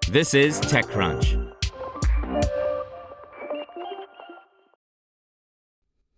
This is TechCrunch.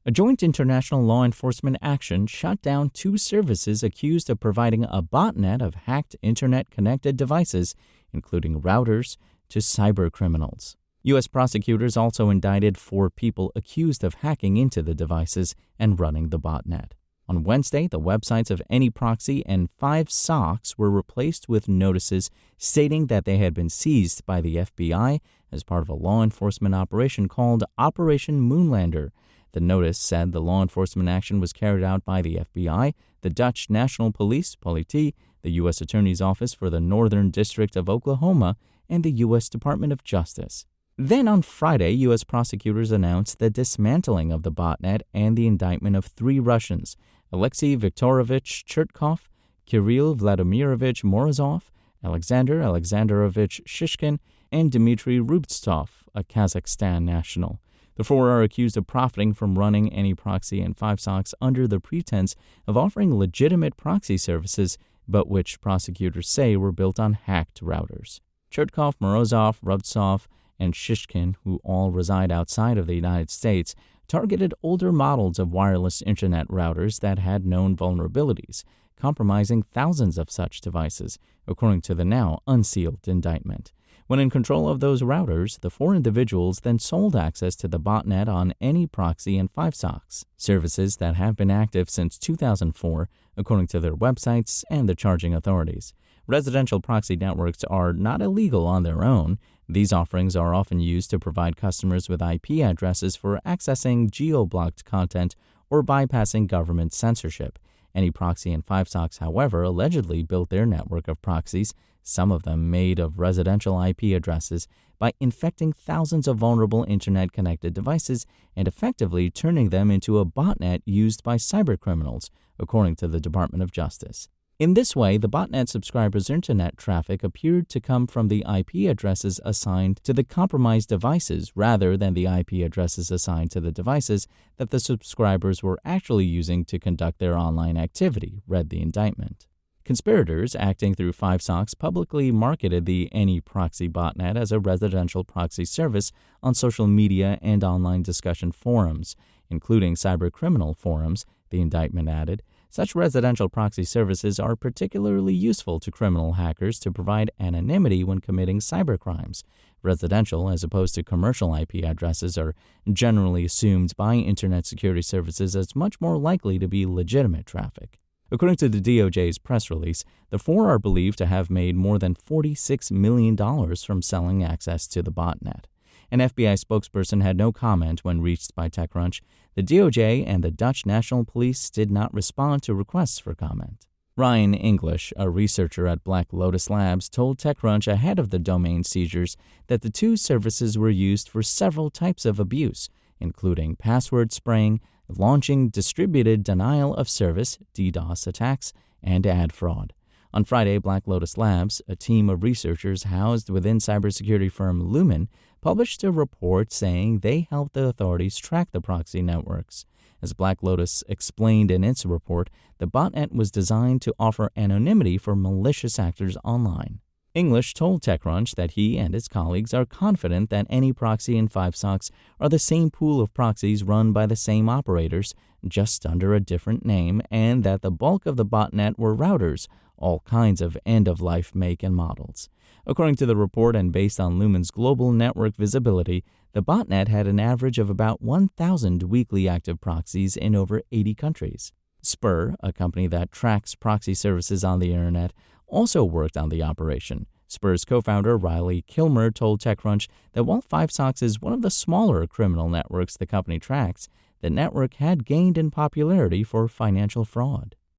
A joint international law enforcement action shut down 2 services accused of providing a botnet of hacked internet-connected devices, including routers, to cybercriminals. U.S. prosecutors also indicted 4 people accused of hacking into the devices and running the botnet. On Wednesday, the websites of AnyProxy and 5socks were replaced with notices stating that they had been seized by the FBI as part of a law enforcement operation called Operation Moonlander. The notice said the law enforcement action was carried out by the FBI, the Dutch National Police, Politie, the U.S. Attorney's Office for the Northern District of Oklahoma, and the U.S. Department of Justice. Then on Friday, U.S. prosecutors announced the dismantling of the botnet and the indictment of 3 Russians, Alexei Viktorovich Chertkov, Kirill Vladimirovich Morozov, Alexander Alexandrovich Shishkin, and Dmitry Rubtsov, a Kazakhstan national. The 4 are accused of profiting from running AnyProxy and 5socks under the pretense of offering legitimate proxy services, but which prosecutors say were built on hacked routers. Chertkov, Morozov, Rubtsov, and Shishkin, who all reside outside of the United States, targeted older models of wireless internet routers that had known vulnerabilities, compromising thousands of such devices, according to the now unsealed indictment. When in control of those routers, the 4 individuals then sold access to the botnet on AnyProxy and 5socks, services that have been active since 2004, according to their websites and the charging authorities. Residential proxy networks are not illegal on their own. These offerings are often used to provide customers with IP addresses for accessing geo-blocked content or bypassing government censorship. AnyProxy and 5socks, however, allegedly built their network of proxies, some of them made of residential IP addresses, by infecting thousands of vulnerable internet-connected devices and effectively turning them into a botnet used by cybercriminals, according to the Department of Justice. In this way, the botnet subscribers' internet traffic appeared to come from the IP addresses assigned to the compromised devices rather than the IP addresses assigned to the devices that the subscribers were actually using to conduct their online activity, read the indictment. Conspirators acting through 5socks publicly marketed the AnyProxy botnet as a residential proxy service on social media and online discussion forums, including cybercriminal forums, the indictment added. Such residential proxy services are particularly useful to criminal hackers to provide anonymity when committing cybercrimes. Residential, as opposed to commercial IP addresses, are generally assumed by Internet security services as much more likely to be legitimate traffic. According to the DOJ's press release, the 4 are believed to have made more than $46 million from selling access to the botnet. An FBI spokesperson had no comment when reached by TechCrunch. The DOJ and the Dutch National Police did not respond to requests for comment. Ryan English, a researcher at Black Lotus Labs, told TechCrunch ahead of the domain seizures that the 2 services were used for several types of abuse, including password spraying, launching distributed denial of service (DDoS) attacks, and ad fraud. On Friday, Black Lotus Labs, a team of researchers housed within cybersecurity firm Lumen, published a report saying they helped the authorities track the proxy networks. As Black Lotus explained in its report, the botnet was designed to offer anonymity for malicious actors online. English told TechCrunch that he and his colleagues are confident that AnyProxy and 5socks are the same pool of proxies run by the same operators, just under a different name, and that the bulk of the botnet were routers, all kinds of end-of-life make and models. According to the report and based on Lumen's global network visibility, the botnet had an average of about 1,000 weekly active proxies in over 80 countries. Spur, a company that tracks proxy services on the internet, also worked on the operation. Spur's co-founder Riley Kilmer told TechCrunch that while 5socks is one of the smaller criminal networks the company tracks, the network had gained in popularity for financial fraud.